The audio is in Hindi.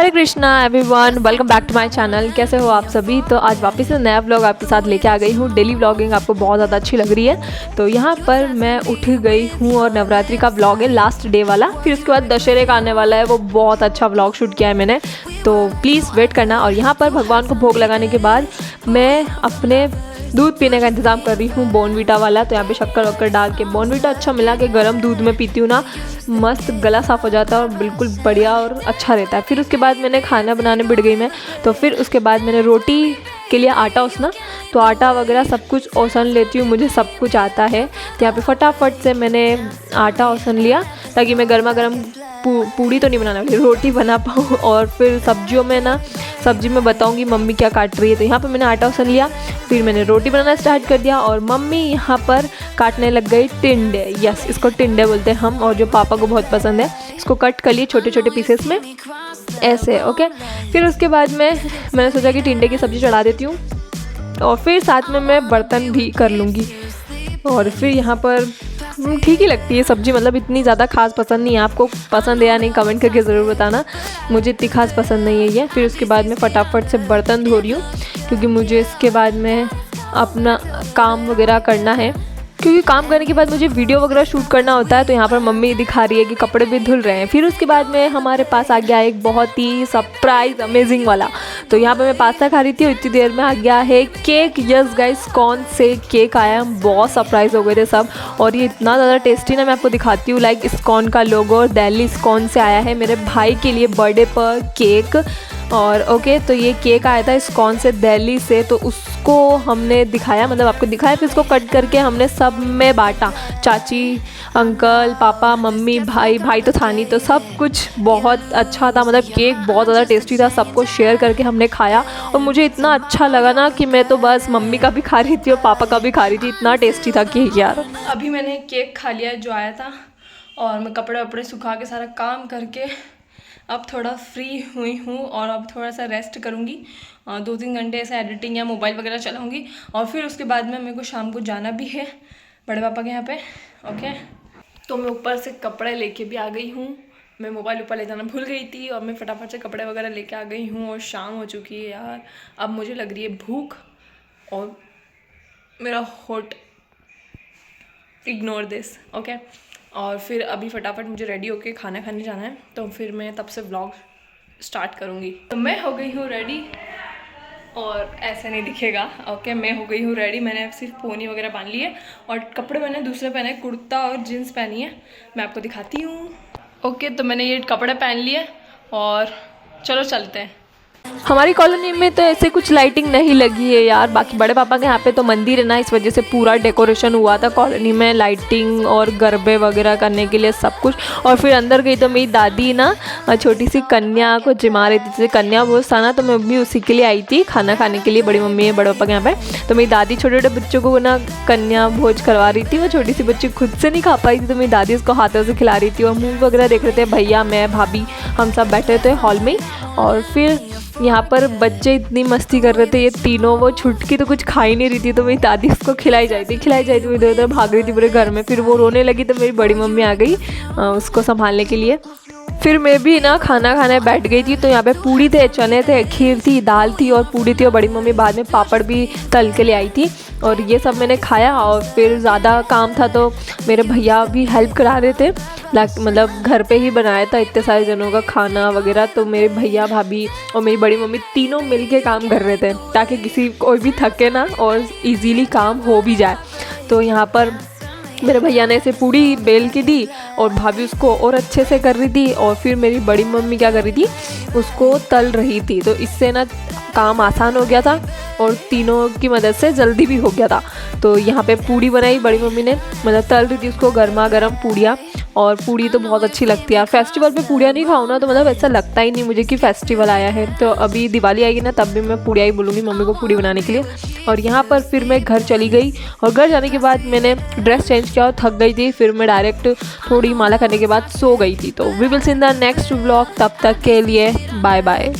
Hare Krishna everyone, welcome back to my channel. कैसे हो आप सभी। तो आज वापस से नया व्लॉग आपके साथ लेके आ गई हूँ। डेली व्लॉगिंग आपको बहुत ज़्यादा अच्छी लग रही है तो यहाँ पर मैं उठ गई हूँ और नवरात्रि का व्लॉग है लास्ट डे वाला। फिर उसके बाद दशहरे का आने वाला है, वो बहुत अच्छा व्लॉग शूट किया है मैंने, तो प्लीज़ वेट करना। और यहाँ पर भगवान को भोग लगाने के बाद मैं अपने दूध पीने का इंतज़ाम कर रही हूँ, बॉर्नवीटा वाला। तो यहाँ पे शक्कर वक्कर डाल के बॉर्नवीटा अच्छा मिला के गर्म दूध में पीती हूँ ना, मस्त गला साफ़ हो जाता है और बिल्कुल बढ़िया और अच्छा रहता है। फिर उसके बाद मैंने खाना बनाने बैठ गई मैं। तो फिर उसके बाद मैंने रोटी के लिए आटा उसना, तो आटा वगैरह सब कुछ ओसन लेती हूँ, मुझे सब कुछ आता है। तो यहाँ पे फटाफट से मैंने आटा ओसन लिया ताकि मैं गर्मा गर्म पूड़ी तो नहीं बनाने वाली, रोटी बना पाऊँ। और फिर सब्जियों में ना, सब्जी में बताऊँगी मम्मी क्या काट रही है। तो यहाँ पे मैंने आटा ओसन लिया, फिर मैंने रोटी बनाना स्टार्ट कर दिया और मम्मी यहाँ पर काटने लग गई टिंडे। यस, इसको टिंडे बोलते हैं हम, और जो पापा को बहुत पसंद है। इसको कट कर लिए छोटे छोटे पीसेस में ऐसे, ओके। फिर उसके बाद मैंने सोचा कि टिंडे की सब्ज़ी चढ़ा देती हूँ और फिर साथ में मैं बर्तन भी कर लूँगी। और फिर यहाँ पर ठीक ही लगती है सब्ज़ी, मतलब इतनी ज़्यादा खास पसंद नहीं है। आपको पसंद है या नहीं कमेंट करके ज़रूर बताना, मुझे इतनी खास पसंद नहीं है ये। फिर उसके बाद मैं फटाफट से बर्तन धो रही हूँ क्योंकि मुझे इसके बाद में अपना काम वगैरह करना है, क्योंकि काम करने के बाद मुझे वीडियो वगैरह शूट करना होता है। तो यहाँ पर मम्मी दिखा रही है कि कपड़े भी धुल रहे हैं। फिर उसके बाद में हमारे पास आ गया एक बहुत ही सरप्राइज़ अमेजिंग वाला। तो यहाँ पर मैं पास्ता खा रही थी और इतनी देर में आ गया है केक। यस गाइस, कौन से केक आया, हम बहुत सरप्राइज़ हो गए थे सब। और ये इतना ज़्यादा टेस्टी ना, मैं आपको दिखाती हूँ। लाइक इस्कॉन का लोगो, दिल्ली इस्कॉन से आया है मेरे भाई के लिए बर्थडे पर केक। और ओके, तो ये केक आया था इस्कॉन से, दिल्ली से। तो उसको हमने दिखाया, मतलब आपको दिखाया, फिर इसको कट करके हमने सब में बांटा। चाची, अंकल, पापा, मम्मी, भाई तो था नहीं, तो सब कुछ बहुत अच्छा था। मतलब केक बहुत ज़्यादा टेस्टी था, सबको शेयर करके हमने खाया। और मुझे इतना अच्छा लगा ना कि मैं तो बस मम्मी का भी खा रही थी और पापा का भी खा रही थी, इतना टेस्टी था केक यार। अभी मैंने केक खा लिया जो आया था, और मैं कपड़े वपड़े सुखा के सारा काम करके अब थोड़ा फ्री हुई हूँ और अब थोड़ा सा रेस्ट करूँगी। 2-3 घंटे ऐसे एडिटिंग या मोबाइल वगैरह चलाऊँगी। और फिर उसके बाद में मेरे को शाम को जाना भी है बड़े पापा के यहाँ पे, ओके। तो मैं ऊपर से कपड़े लेके भी आ गई हूँ। मैं मोबाइल ऊपर ले जाना भूल गई थी और मैं फटाफट से कपड़े वगैरह लेके आ गई हूँ। और शाम हो चुकी है यार, अब मुझे लग रही है भूख और मेरा होट, इग्नोर दिस, ओके। और फिर अभी फटाफट मुझे रेडी होके खाना खाने जाना है, तो फिर मैं तब से व्लॉग स्टार्ट करूँगी। तो मैं हो गई हूँ रेडी, और ऐसे नहीं दिखेगा, ओके। मैं हो गई हूँ रेडी, मैंने सिर्फ पोनी वगैरह बांध ली है और कपड़े मैंने दूसरे पहने, कुर्ता और जीन्स पहनी है। मैं आपको दिखाती हूँ, ओके। तो मैंने ये कपड़े पहन लिए और चलो चलते हैं। हमारी कॉलोनी में तो ऐसे कुछ लाइटिंग नहीं लगी है यार, बाकी बड़े पापा के यहाँ पे तो मंदिर है ना, इस वजह से पूरा डेकोरेशन हुआ था कॉलोनी में, लाइटिंग और गरबे वगैरह करने के लिए सब कुछ। और फिर अंदर गई तो मेरी दादी ना छोटी सी कन्या को जिमा रही थी, जैसे कन्या भोज था ना, तो मैं भी उसी के लिए आई थी खाना खाने के लिए, बड़ी मम्मी बड़े पापा के यहाँ पे। तो मेरी दादी छोटे छोटे बच्चों को ना कन्या भोज करवा रही थी। वो छोटी सी बच्ची खुद से नहीं खा पाई थी, तो मेरी दादी उसको हाथों से खिला रही थी। और मूवी वगैरह देख रहे थे भैया, मैं, भाभी, हम सब बैठे थे हॉल में। और फिर यहाँ पर बच्चे इतनी मस्ती कर रहे थे, ये तीनों, वो छुटकी तो कुछ खा ही नहीं रही थी, तो मेरी दादी उसको खिलाई जाती थी, वो इधर उधर भाग रही थी पूरे घर में। फिर वो रोने लगी तो मेरी बड़ी मम्मी आ गई उसको संभालने के लिए। फिर मैं भी ना खाना खाने बैठ गई थी। तो यहाँ पे पूड़ी थे, चने थे, खीर थी, दाल थी और पूड़ी थी। और बड़ी मम्मी बाद में पापड़ भी तल के ले आई थी, और ये सब मैंने खाया। और फिर ज़्यादा काम था तो मेरे भैया भी हेल्प करा रहे थे, मतलब घर पे ही बनाया था इतने सारे जनों का खाना वगैरह। तो मेरे भैया, भाभी और मेरी बड़ी मम्मी तीनों मिलके काम कर रहे थे ताकि कोई भी थके ना और इजीली काम हो भी जाए। तो यहाँ पर मेरे भैया ने ऐसे पूड़ी बेल के दी और भाभी उसको और अच्छे से कर रही थी। और फिर मेरी बड़ी मम्मी क्या कर रही थी, उसको तल रही थी। तो इससे ना काम आसान हो गया था और तीनों की मदद से जल्दी भी हो गया था। तो यहाँ पे पूड़ी बनाई बड़ी मम्मी ने, मतलब तल रही थी उसको गर्मा गर्म पूड़ियाँ। और पूड़ी तो बहुत अच्छी लगती है यार, फेस्टिवल पे पूड़ियाँ नहीं खाऊँ ना तो मतलब ऐसा लगता ही नहीं मुझे कि फेस्टिवल आया है। तो अभी दिवाली आएगी ना, तब भी मैं पूड़ियाँ ही बोलूँगी मम्मी को पूड़ी बनाने के लिए। और यहाँ पर फिर मैं घर चली गई, और घर जाने के बाद मैंने ड्रेस चेंज किया और थक गई थी। फिर मैं डायरेक्ट थोड़ी माला करने के बाद सो गई थी। तो we will see in the next vlog, तब तक के लिए बाय बाय।